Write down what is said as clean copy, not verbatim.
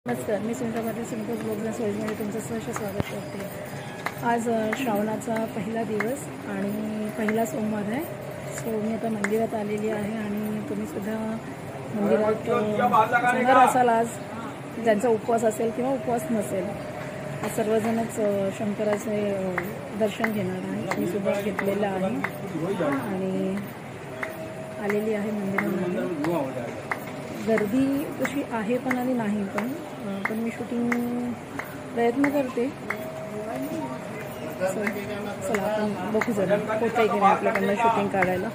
नमस्कार, मी Sunita simple blogs सोयीमध्ये तुमचं सहर्ष स्वागत करते। आज श्रावणाचा पहिला दिवस आणि पहिला सोमवार आहे। सो मी आता मंदिरात आलेली आहे आणि तुम्हीसुद्धा मंदिरात जाणार असाल आज, ज्यांचा उपवास असेल किंवा उपवास नसेल, सर्वजणच शंकराचे दर्शन घेणार आहे। मी सुद्धा घेतलेलं आहे आणि आलेली आहे मंदिरामध्ये। गर्दी तशी आहे पण आणि नाही पण मी शूटिंग प्रयत्न करते। चला आपण बघू जरा होतंय की नाही आपल्याकडनं शूटिंग काढायला।